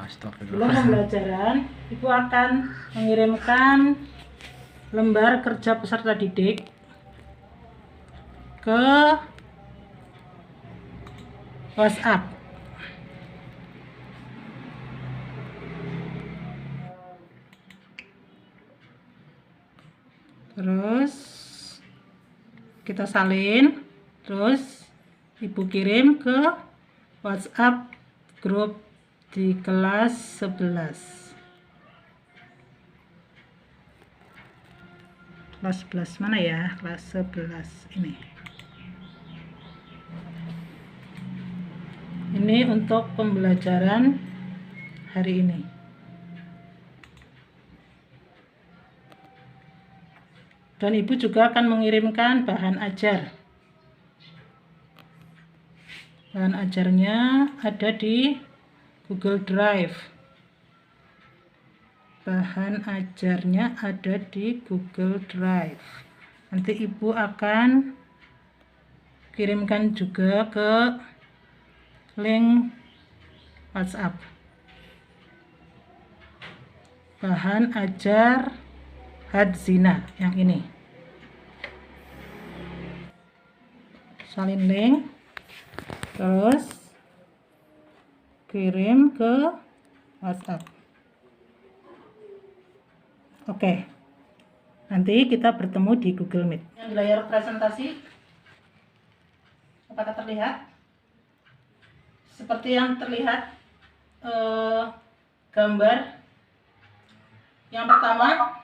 Sebelum pembelajaran, Ibu akan mengirimkan lembar kerja peserta didik ke WhatsApp. Terus kita salin, terus Ibu kirim ke WhatsApp grup di kelas 11. Kelas 11 mana ya? Kelas 11 ini. Ini untuk pembelajaran hari ini. Dan Ibu juga akan mengirimkan bahan ajar. Bahan ajarnya ada di Google Drive. Bahan ajarnya ada di Google Drive. Nanti Ibu akan kirimkan juga ke link WhatsApp. Bahan ajar Hadzina yang ini. Salin link, terus kirim ke WhatsApp. Oke, nanti kita bertemu di Google Meet. Yang di layar presentasi, apakah terlihat? Seperti yang terlihat gambar yang pertama,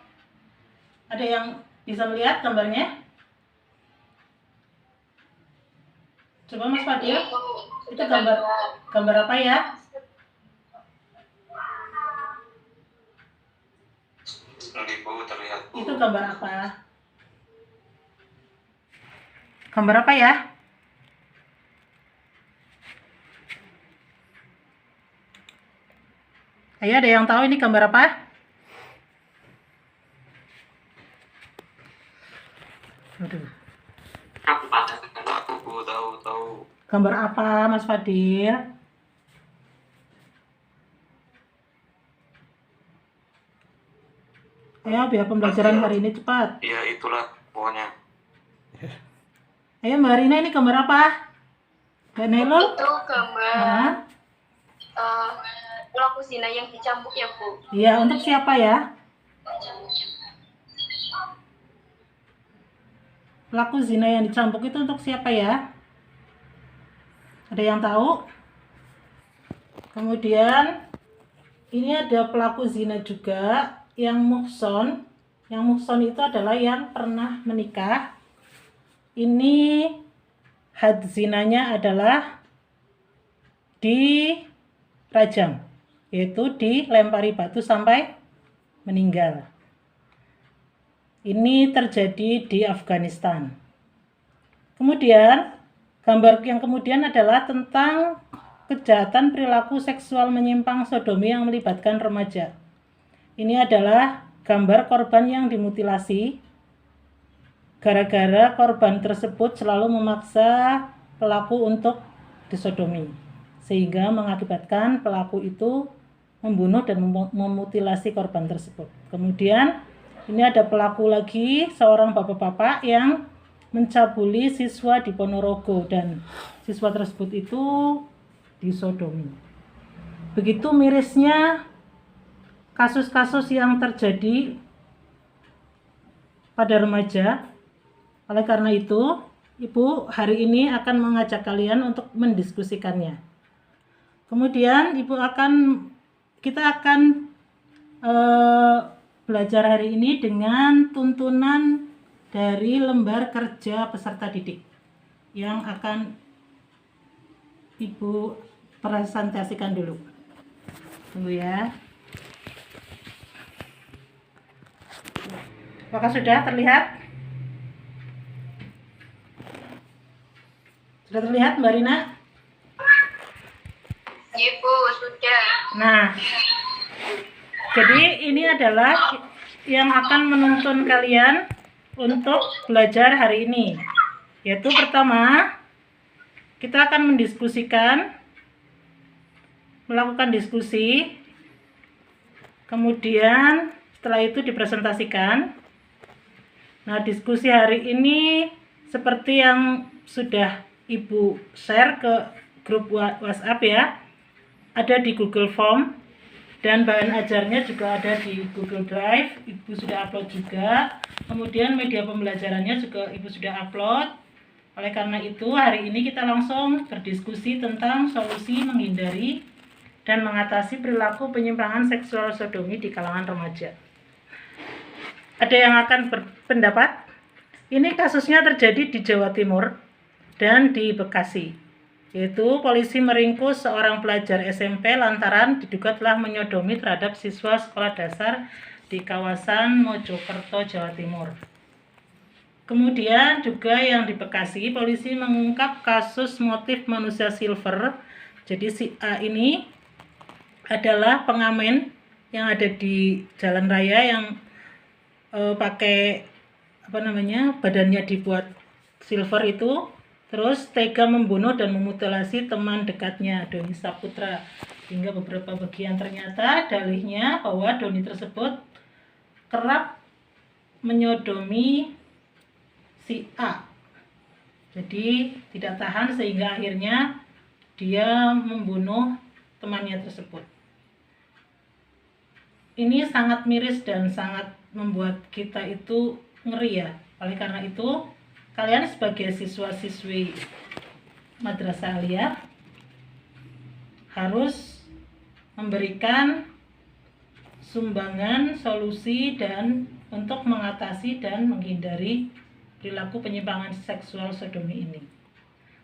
ada yang bisa melihat gambarnya? Coba Mas Fadil, itu gambar apa ya? Itu gambar apa? Gambar apa ya? Ayo, ada yang tahu ini gambar apa? Aduh. Tahu. Gambar apa, Mas Fadil? Ayo, biar pembelajaran hari ini cepat. Iya, itulah pokoknya. Ayo, Mbak Rina, ini gambar apa? Mbak Nelul? Itu gambar pelaku zina yang dicambuk ya, Bu? Iya, untuk siapa ya? Pelaku zina yang dicambuk itu untuk siapa ya? Ada yang tahu? Kemudian ini ada pelaku zina juga yang muhson. Yang muhson itu adalah yang pernah menikah. Ini had zinanya adalah dirajam, yaitu dilempari batu sampai meninggal. Ini terjadi di Afghanistan. Kemudian gambar yang kemudian adalah tentang kejahatan perilaku seksual menyimpang sodomi yang melibatkan remaja. Ini adalah gambar korban yang dimutilasi gara-gara korban tersebut selalu memaksa pelaku untuk disodomi, sehingga mengakibatkan pelaku itu membunuh dan memutilasi korban tersebut. Kemudian ini ada pelaku lagi, seorang bapak-bapak yang mencabuli siswa di Ponorogo dan siswa tersebut itu disodomi. Begitu mirisnya kasus-kasus yang terjadi pada remaja. Oleh karena itu, Ibu hari ini akan mengajak kalian untuk mendiskusikannya. Kemudian kita akan belajar hari ini dengan tuntunan dari lembar kerja peserta didik yang akan Ibu presentasikan dulu. Tunggu ya. Apakah sudah terlihat? Sudah terlihat, Mbak Rina? Iya, Bu, sudah. Nah, jadi ini adalah yang akan menuntun kalian untuk belajar hari ini. Yaitu pertama, kita akan melakukan diskusi Kemudian setelah itu dipresentasikan. Nah, diskusi hari ini seperti yang sudah Ibu share ke grup WhatsApp ya, ada di Google Form, dan bahan ajarnya juga ada di Google Drive. Ibu sudah upload juga. Kemudian media pembelajarannya juga Ibu sudah upload. Oleh karena itu, hari ini kita langsung berdiskusi tentang solusi menghindari dan mengatasi perilaku penyimpangan seksual sodomi di kalangan remaja. Ada yang akan berpendapat? Ini kasusnya terjadi di Jawa Timur dan di Bekasi, yaitu polisi meringkus seorang pelajar SMP lantaran diduga telah menyodomi terhadap siswa sekolah dasar di kawasan Mojokerto, Jawa Timur. Kemudian juga yang di Bekasi, polisi mengungkap kasus motif manusia silver. Jadi si A ini adalah pengamen yang ada di jalan raya yang pakai badannya dibuat silver itu, terus tega membunuh dan memutilasi teman dekatnya Doni Saputra hingga beberapa bagian. Ternyata dalihnya bahwa Doni tersebut kerap menyodomi si A, jadi tidak tahan sehingga akhirnya dia membunuh temannya tersebut. Ini sangat miris dan sangat membuat kita itu ngeri ya. Oleh karena itu, kalian sebagai siswa-siswi Madrasah Aliyah harus memberikan sumbangan solusi dan untuk mengatasi dan menghindari perilaku penyimpangan seksual sodomi ini.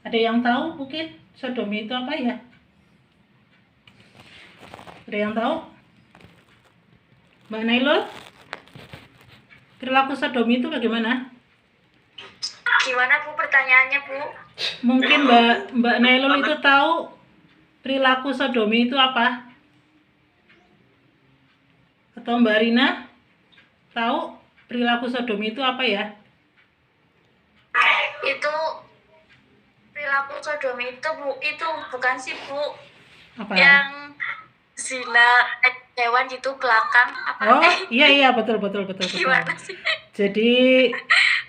Ada yang tahu mungkin sodomi itu apa ya? Ada yang tahu? Mbak Nailul, perilaku sodomi itu bagaimana? Gimana Bu pertanyaannya Bu? Mungkin Mbak Nailul itu tahu perilaku sodomi itu apa? Atau Mbak Rina tahu perilaku sodomi itu apa ya? Itu perilaku sodomi itu Bu, itu bukan sih Bu Apa? yang zina hewan itu belakang apa? Oh iya betul. Gimana sih? Jadi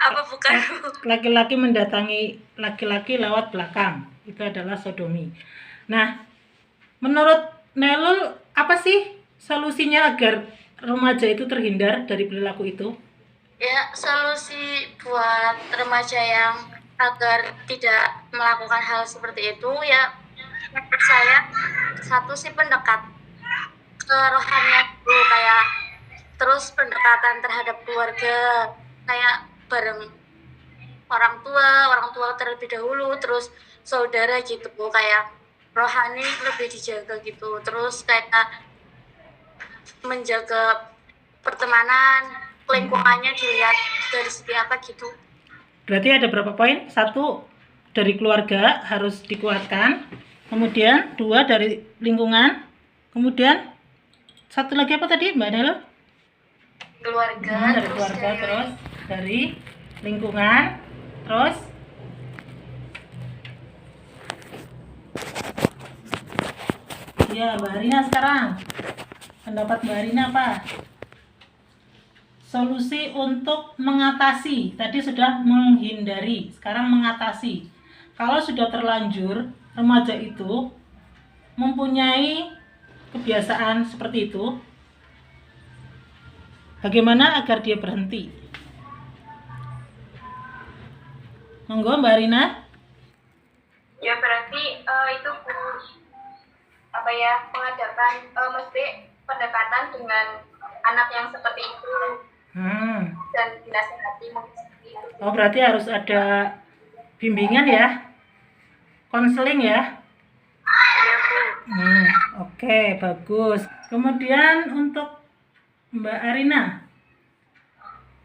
Apa bukan Bu? laki-laki mendatangi laki-laki lewat belakang, itu adalah sodomi. Nah, menurut Nailul apa sih solusinya agar remaja itu terhindar dari perilaku itu? Ya, solusi buat remaja yang agar tidak melakukan hal seperti itu ya, menurut saya satu sih pendekat ke rohaniah dulu, kayak terus pendekatan terhadap keluarga, kayak bareng orang tua terlebih dahulu, terus saudara gitu Bu, kayak rohani lebih dijaga gitu, terus kayak menjaga pertemanan, lingkungannya dilihat dari segi apa gitu. Berarti ada berapa poin? 1, dari keluarga harus dikuatkan. Kemudian 2, dari lingkungan. Kemudian 1 lagi apa tadi Mbak Nailul? Keluarga, Dari keluarga, terus dari lingkungan, terus ya Mbak Rina sekarang. Pendapat Mbak Rina apa? Solusi untuk mengatasi, tadi sudah menghindari, sekarang mengatasi. Kalau sudah terlanjur remaja itu mempunyai kebiasaan seperti itu, bagaimana agar dia berhenti? Monggo Mbak Rina. Ya berarti itu Bu, apa ya, pengadapan mesti pendekatan dengan anak yang seperti itu dan dinasihati mungkin seperti itu. Oh, berarti harus ada bimbingan ya, konseling ya. Iya Bu. Oke, bagus. Kemudian untuk Mbak Arina,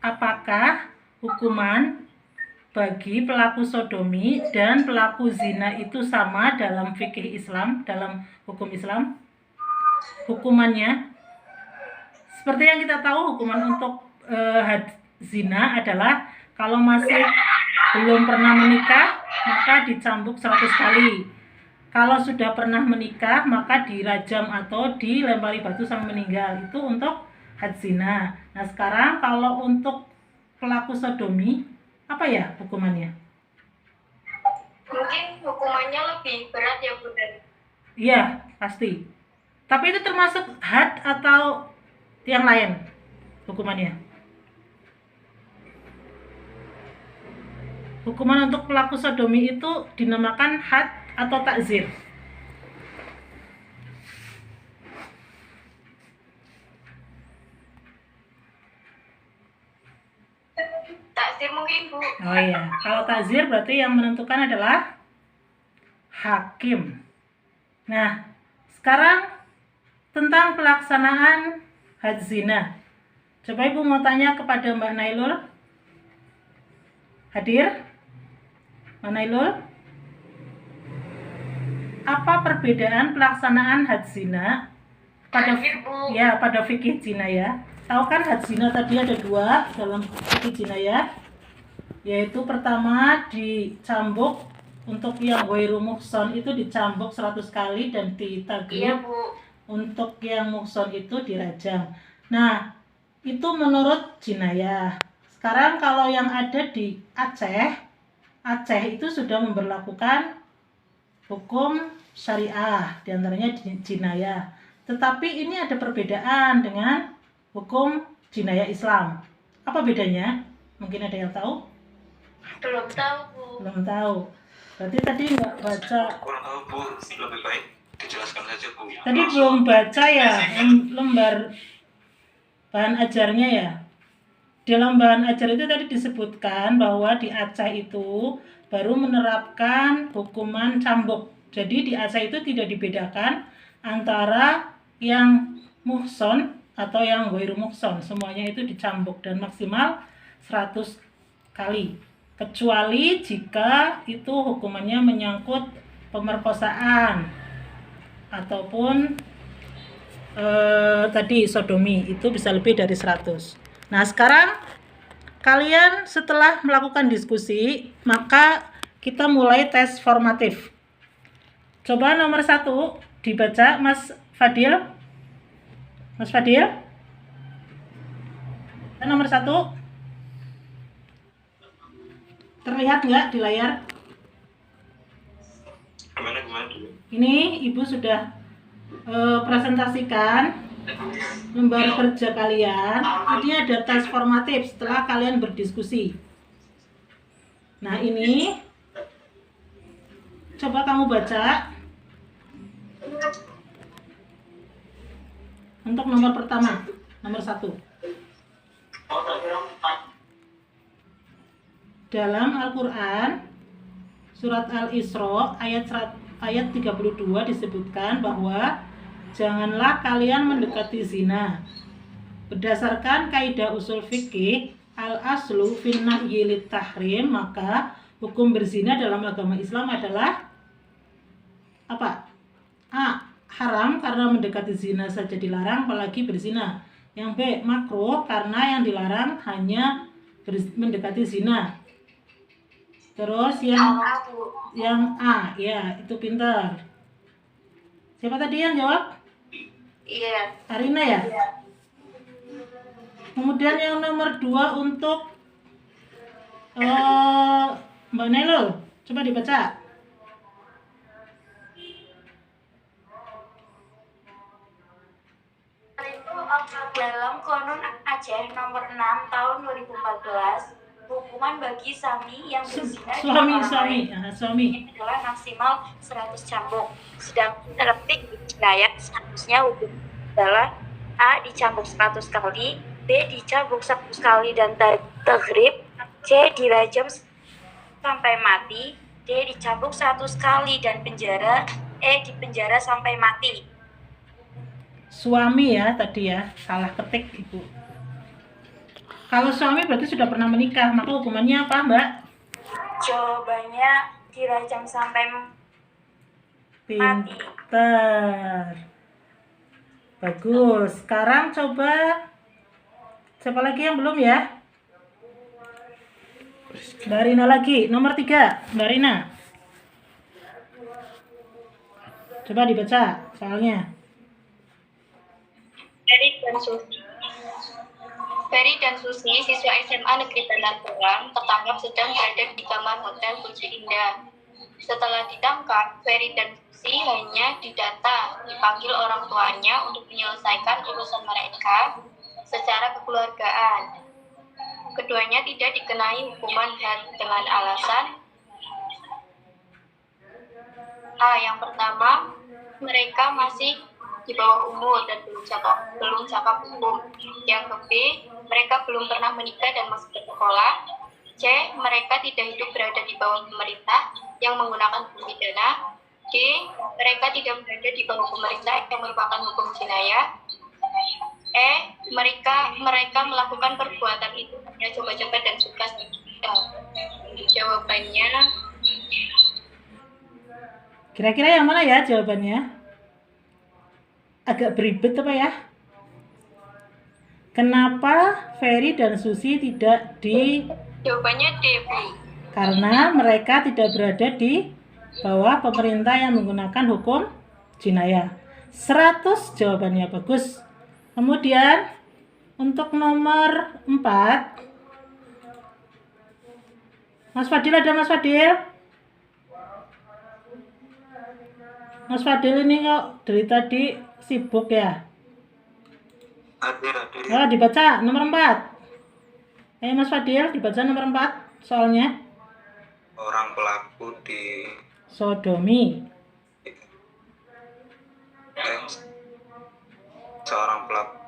apakah hukuman bagi pelaku sodomi dan pelaku zina itu sama dalam fikih Islam, dalam hukum Islam? Hukumannya, seperti yang kita tahu, hukuman untuk zina adalah kalau masih belum pernah menikah maka dicambuk 100 kali. Kalau sudah pernah menikah maka dirajam atau dilempari batu sampai meninggal. Itu untuk had zina. Nah sekarang kalau untuk pelaku sodomi, apa ya hukumannya? Mungkin hukumannya lebih berat ya Bunda. Iya, pasti. Tapi itu termasuk had atau yang lain hukumannya? Hukuman untuk pelaku sodomi itu dinamakan had atau takzir? Takzir mungkin Bu. Oh iya, kalau takzir berarti yang menentukan adalah hakim. Nah, sekarang tentang pelaksanaan had zina. Coba Ibu mau tanya kepada Mbak Nailul. Hadir? Mbak Nailul? Apa perbedaan pelaksanaan had zina pada pada fikih zina ya? Tahu kan had zina tadi ada dua dalam fikih zina ya? Yaitu pertama dicambuk, untuk yang ghairu muhson itu dicambuk 100 kali dan ditagrib. Iya Bu. Untuk yang muhson itu dirajam. Nah, itu menurut jinayah. Sekarang kalau yang ada di Aceh itu sudah memberlakukan hukum syariah, diantaranya jinayah. Tetapi ini ada perbedaan dengan hukum jinayah Islam. Apa bedanya? Mungkin ada yang tahu? Belum tahu Bu. Belum tahu. Berarti tadi nggak baca. Kurang tahu Bu, lebih baik dijelaskan saja Bu. Tadi belum baca ya lembar bahan ajarnya ya. Dalam bahan ajar itu tadi disebutkan bahwa di Aceh itu baru menerapkan hukuman cambuk. Jadi di Aceh itu tidak dibedakan antara yang muhson atau yang ghairu muhson. Semuanya itu dicambuk dan maksimal 100 kali. Kecuali jika itu hukumannya menyangkut pemerkosaan ataupun tadi sodomi, itu bisa lebih dari 100. Nah sekarang kalian setelah melakukan diskusi, maka kita mulai tes formatif. Coba nomor 1 dibaca Mas Fadil. Mas Fadil, nomor 1 terlihat nggak di layar? Gimana dulu? Ini Ibu sudah presentasikan lembar kerja kalian. Ini ada tes formatif setelah kalian berdiskusi. Nah ini coba kamu baca untuk nomor pertama, nomor 1. Dalam Al-Quran surat Al-Isra ayat 32 disebutkan bahwa janganlah kalian mendekati zina. Berdasarkan kaidah usul fikih al-aslu fin nahyi lit tahrim, maka hukum berzina dalam agama Islam adalah apa? A. Haram karena mendekati zina saja dilarang, apalagi berzina. Yang B. Makruh karena yang dilarang hanya mendekati zina. Terus yang A, ya itu pintar. Siapa tadi yang jawab? Iya. Arina ya? Iya. Kemudian yang nomor 2 untuk Mbak Nelul, coba dibaca. Dalam Konun Aceh nomor 6 tahun 2014, hukuman bagi suami yang berzina suami adalah maksimal 100 cambuk. Sedangkan dalam fikih jinayah seharusnya hukum adalah A. dicambuk 100 kali, B. dicambuk 100 kali dan tagrib, C. dirajam sampai mati, D. dicambuk 100 kali dan penjara, E. dipenjara sampai mati. Suami ya tadi ya, salah ketik Ibu. Kalau suami berarti sudah pernah menikah, maka hukumannya apa Mbak? Jawabannya dirajam sampai mati. Pintar. Bagus. Sekarang coba siapa lagi yang belum ya? Mbak Rina lagi, nomor 3, Mbak Rina. Coba dibaca soalnya. Ferry dan Susi, siswa SMA Negeri Bandar Berang, tertangkap sedang berada di kamar hotel Puji Indah. Setelah ditangkap, Ferry dan Susi hanya didata, dipanggil orang tuanya untuk menyelesaikan urusan mereka secara kekeluargaan. Keduanya tidak dikenai hukuman had dengan alasan A. Yang pertama, mereka masih di bawah umur dan belum cakap hukum. Yang B, mereka belum pernah menikah dan masih bersekolah. C, mereka tidak hidup berada di bawah pemerintah yang menggunakan hukum pidana. D, mereka tidak berada di bawah pemerintah yang merupakan hukum jinayah. E, mereka melakukan perbuatan itu hanya coba-coba dan suka saja. Jawabannya Kira-kira yang mana ya jawabannya? Agak beribet apa ya? Kenapa Ferry dan Susi tidak di... Jawabannya D, Bu. Karena mereka tidak berada di bawah pemerintah yang menggunakan hukum jinayah. 100 jawabannya bagus. Kemudian untuk nomor 4, Mas Fadil ada Mas Fadil? Mas Fadil ini kok dari tadi sibuk ya? Hadir. Oh, dibaca nomor 4. Mas Fadil, dibaca nomor 4 soalnya. Orang pelaku di Sodomi. seorang pelaku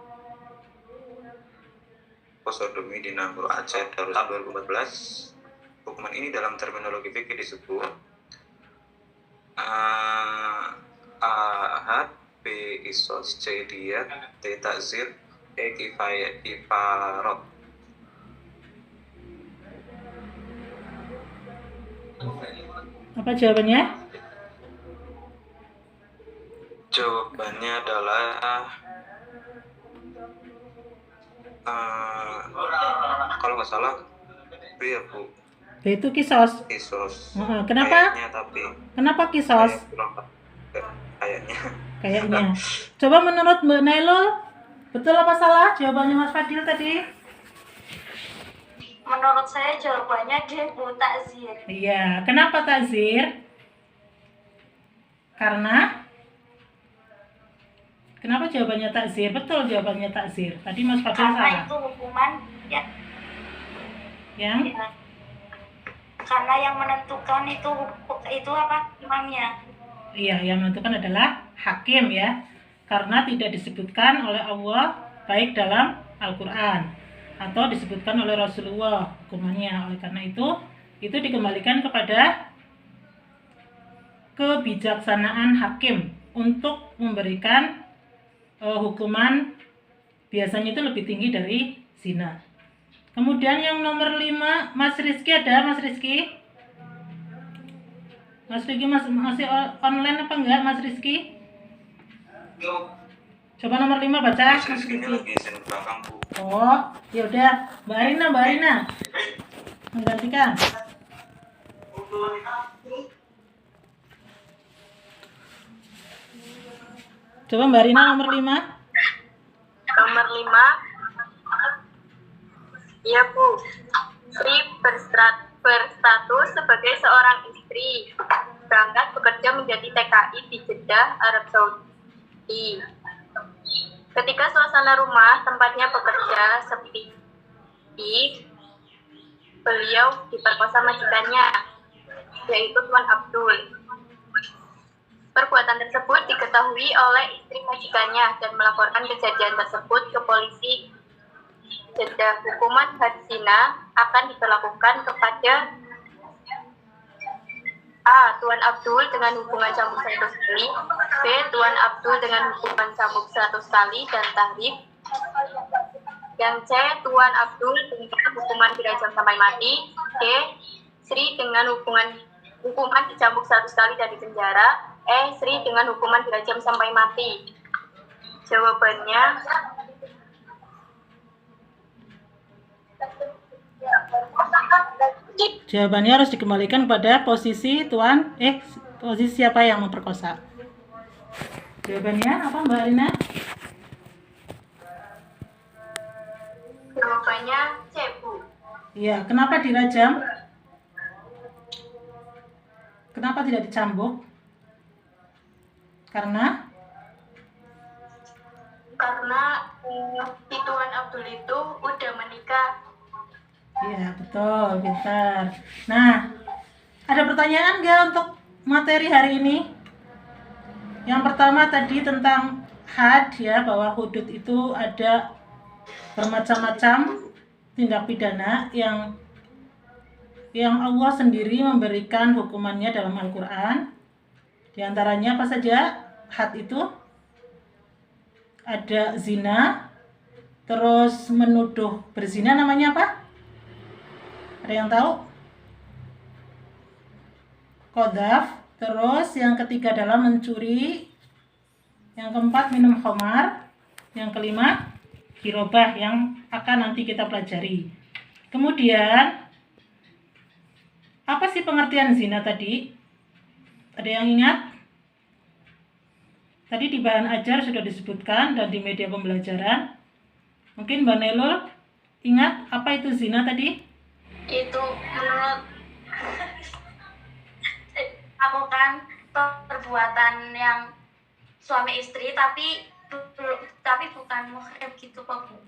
sodomi di Nanggur Aceh tahun 2014. Hukuman ini dalam terminologi fikih disebut ahad, b qisas, c diyat, t ta'zir, e kifarat. Apa jawabannya? Jawabannya adalah kalau nggak salah B ya Bu. B itu kisos. Kenapa? Kayaknya, tapi Kenapa kisos? Kayaknya. Coba menurut Mbak Nailul, betul apa salah jawabannya Mas Fadil tadi? Menurut saya jawabannya D, Bu, takzir. Iya, kenapa takzir? Kenapa jawabannya takzir? Betul jawabannya takzir. Tadi Mas Fadil Karena salah. itu hukuman ya. Yang? Karena yang menentukan itu apa? Imamnya. Iya, yang menentukan adalah hakim ya. Karena tidak disebutkan oleh Allah baik dalam Al-Qur'an atau disebutkan oleh Rasulullah hukumannya. Oleh karena itu dikembalikan kepada kebijaksanaan hakim untuk memberikan hukuman biasanya itu lebih tinggi dari zina. Kemudian yang nomor 5, Mas Rizky ada, Mas Rizky? Mas Rizky masih online apa enggak, Mas Rizky? Coba nomor 5 baca, Mas Rizky. Oh, ya udah, Mbak Arina menggantikan. Coba Mbak Arina nomor 5. Nomor 5. Iya, Bu. Sri berstatus sebagai seorang istri, berangkat bekerja menjadi TKI di Jeddah, Arab Saudi. Ketika suasana rumah tempatnya bekerja sepi, beliau diperkosa majikannya, yaitu Tuan Abdul. Perbuatan tersebut diketahui oleh istri majikannya dan melaporkan kejadian tersebut ke polisi Jeddah. Hukuman had zina akan diberlakukan kepada A. Tuan Abdul dengan hubungan cambuk 100 kali, B. Tuan Abdul dengan hubungan cambuk 100 kali dan tahrib, yang C. Tuan Abdul dengan hukuman dirajam sampai mati, D. Sri dengan hukuman dicambuk 100 kali dan dipenjara, E. Sri dengan hukuman dirajam sampai mati. Jawabannya Jawabannya harus dikembalikan pada posisi posisi siapa yang memperkosa. Jawabannya apa Mbak Rina? Jawabannya C, Bu. Iya, kenapa dirajam? Kenapa tidak dicambuk? Karena si Tuan Abdul itu udah menikah. iya, betul, pintar. Nah, ada pertanyaan nggak untuk materi hari ini? Yang pertama tadi tentang had ya, bahwa hudud itu ada bermacam-macam tindak pidana yang Allah sendiri memberikan hukumannya dalam Al-Quran. Di antaranya apa saja? Had itu ada zina, terus menuduh berzina, namanya apa? Ada yang tahu? Qadhaf. Terus yang ketiga adalah mencuri, yang keempat minum khamar, yang kelima hirobah yang akan nanti kita pelajari. Kemudian apa sih pengertian zina tadi? Ada yang ingat? Tadi di bahan ajar sudah disebutkan dan di media pembelajaran. Mungkin Mbak Nelul ingat apa itu zina tadi? Itu menurut melakukan perbuatan yang suami istri tapi bukan muhrim gitu kok, Bu.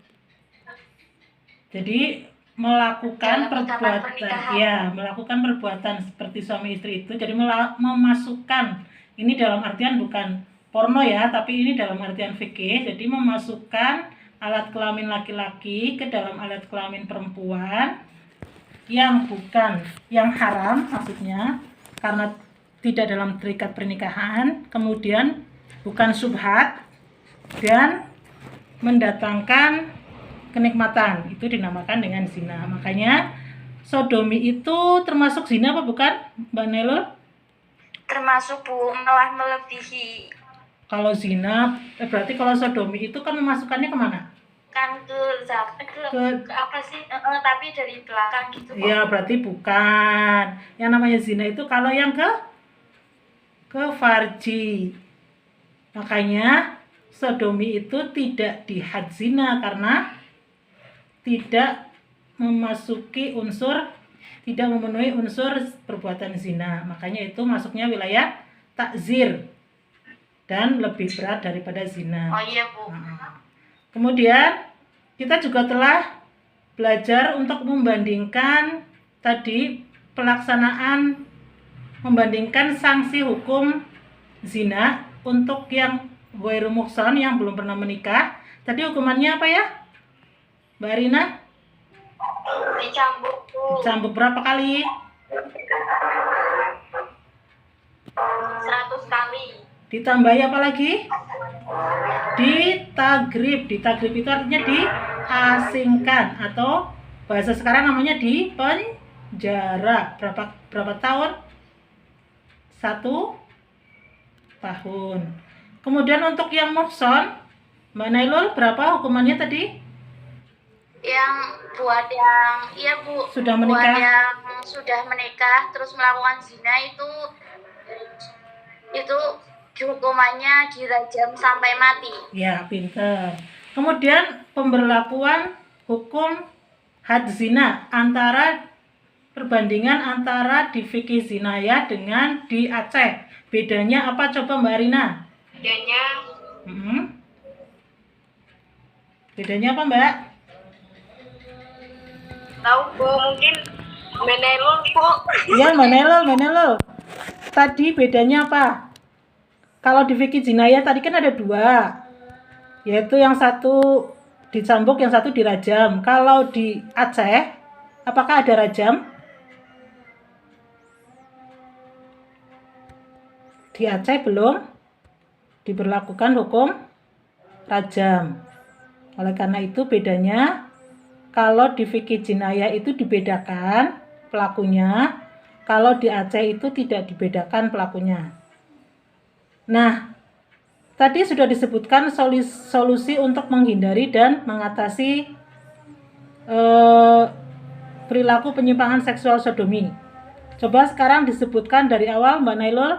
Jadi melakukan Dalam ikatan perbuatan, pernikahan. ya, melakukan perbuatan seperti suami istri itu. Jadi memasukkan, ini dalam artian bukan porno ya, tapi ini dalam artian fikih. Jadi memasukkan alat kelamin laki-laki ke dalam alat kelamin perempuan yang bukan, yang haram maksudnya, karena tidak dalam terikat pernikahan, kemudian bukan syubhat dan mendatangkan kenikmatan, itu dinamakan dengan zina. Makanya sodomi itu termasuk zina apa bukan, Mbak Nelul? Termasuk, Bu, malah melebihi. Kalau zina, berarti kalau sodomi itu kan memasukkannya kemana? Kan ke apa sih? Tapi dari belakang gitu kok. Ya berarti bukan. Yang namanya zina itu kalau yang ke farji. Makanya sodomi itu tidak dihad zina karena tidak memasuki unsur, tidak memenuhi unsur perbuatan zina. Makanya itu masuknya wilayah takzir dan lebih berat daripada zina. Oh iya, Bu. Kemudian kita juga telah belajar untuk membandingkan tadi pelaksanaan, membandingkan sanksi hukum zina untuk yang ghairu muhsan, yang belum pernah menikah. Tadi hukumannya apa ya, Mbak Rina? Dicambuk, Bu. Dicambuk berapa kali? 100 kali. Ditambahi apa lagi? Ditagrib. Ditagrib itu artinya diasingkan, atau bahasa sekarang namanya di penjara. Berapa tahun? 1 tahun. Kemudian untuk yang muhsan, Mbak Nailul, berapa hukumannya tadi? Yang buat yang, iya, Bu, Sudah buat menikah? yang sudah menikah terus melakukan zina itu hukumannya dirajam sampai mati. Ya, pinter. Kemudian pemberlakuan hukum had zina, perbandingan antara di fikih zinayah dengan di Aceh. Bedanya apa coba Mbak Rina? Bedanya Bedanya apa Mbak? tahu, Bu, mungkin Menelul, Bu. Iya, Mbak Nelul. Tadi bedanya apa? Kalau di fikih jinayah tadi kan ada 2. Yaitu yang satu dicambuk, yang satu dirajam. Kalau di Aceh, apakah ada rajam? Di Aceh belum diberlakukan hukum rajam. Oleh karena itu bedanya, kalau di fikih jinayah itu dibedakan pelakunya, kalau di Aceh itu tidak dibedakan pelakunya. Nah, tadi sudah disebutkan solusi untuk menghindari dan mengatasi perilaku penyimpangan seksual sodomi. Coba sekarang disebutkan dari awal, Mbak Nailul.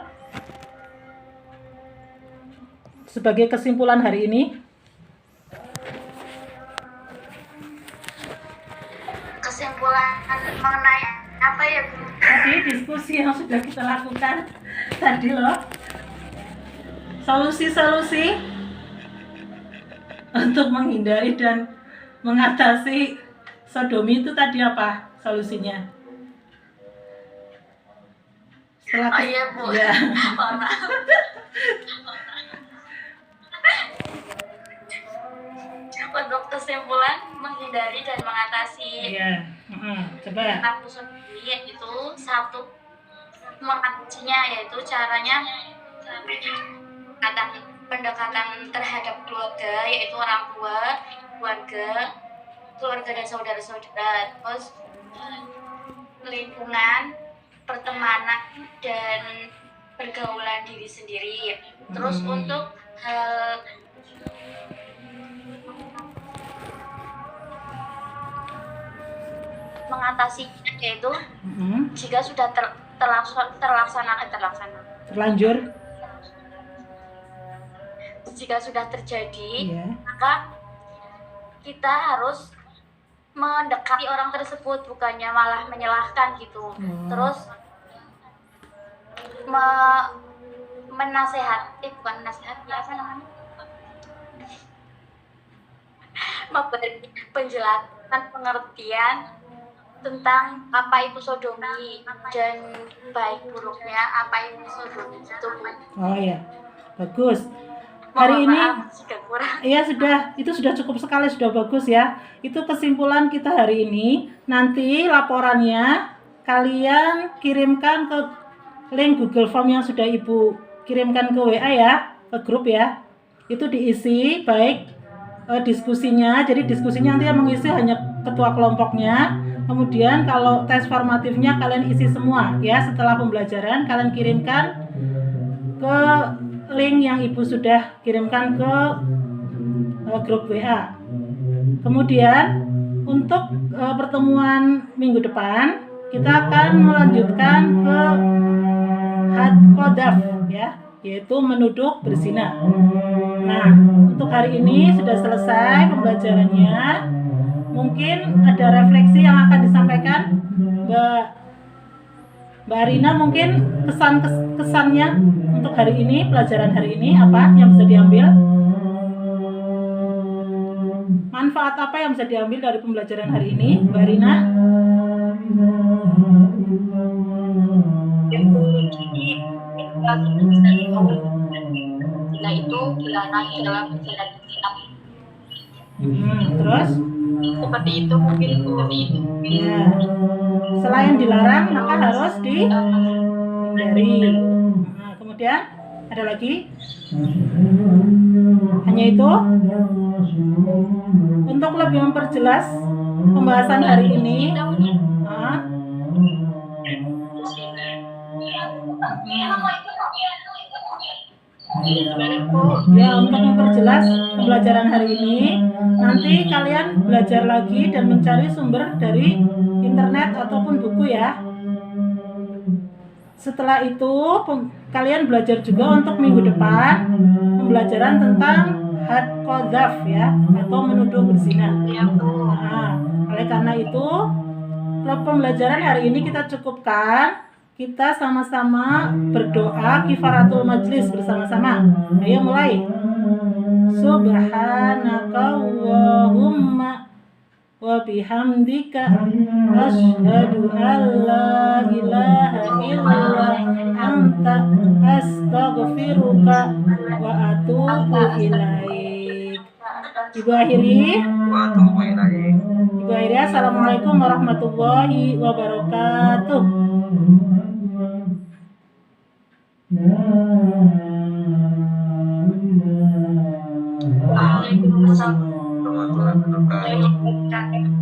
sebagai kesimpulan hari ini? Kesimpulan mengenai apa ya, Bu? Tadi diskusi yang sudah kita lakukan tadi loh. Solusi-solusi untuk menghindari dan mengatasi sodomi itu tadi apa solusinya? Setelah Oh iya, Bu. Ya. Mohon maaf. Untuk kesimpulan menghindari dan mengatasi Iya. Coba. perilaku sodomi, yaitu satu, mengatasinya yaitu caranya pendekatan terhadap keluarga, yaitu orang tua, keluarga dan saudara-saudara, terus lingkungan, pertemanan, dan pergaulan diri sendiri. Terus untuk hal mengatasinya yaitu jika sudah terlaksana, Terlanjur. jika sudah terjadi, Iya. maka kita harus mendekati orang tersebut, bukannya malah menyalahkan gitu. Terus bukan menasehati, apa namanya, memberi penjelasan, pengertian tentang apa itu sodomi dan baik buruknya apa itu sodomi itu. Oh ya, bagus. Hari ini iya itu sudah cukup sekali, sudah bagus ya. Itu kesimpulan kita hari ini. Nanti laporannya kalian kirimkan ke link Google Form yang sudah Ibu kirimkan ke WA ya, ke grup ya. Itu diisi baik diskusinya. Jadi diskusinya nanti yang mengisi hanya ketua kelompoknya. Kemudian kalau tes formatifnya kalian isi semua ya. Setelah pembelajaran kalian kirimkan ke link yang Ibu sudah kirimkan ke grup WA. Kemudian untuk pertemuan minggu depan kita akan melanjutkan ke had qadhaf ya, yaitu menuduh berzina. Nah, untuk hari ini sudah selesai pembelajarannya. Mungkin ada refleksi yang akan disampaikan Mbak Arina, mungkin kesannya untuk hari ini, pelajaran hari ini apa yang bisa diambil? Manfaat apa yang bisa diambil dari pembelajaran hari ini, Mbak Arina? Bila itu dilarang dalam perjalanan Islam. Terus? Seperti itu mungkin. Ya. Selain dilarang, maka harus dihindari. Nah, kemudian ada lagi? Hanya itu? Untuk lebih memperjelas pembahasan hari ini, ya, untuk memperjelas pembelajaran hari ini, nanti kalian belajar lagi dan mencari sumber dari internet ataupun buku ya. Setelah itu kalian belajar juga untuk minggu depan pembelajaran tentang had qadhaf ya, atau menuduh berzina. Nah, oleh karena itu pembelajaran hari ini kita cukupkan. Kita sama-sama berdoa kifaratul majlis bersama-sama. Ayo mulai. Subhanaka Allahumma wa bihamdika asyhadu an la ilaha illa anta astaghfiruka wa atubu ilaik. Ibu akhiri. Assalamualaikum warahmatullahi wabarakatuh. Waalaikumsalam warahmatullahi wabarakatuh.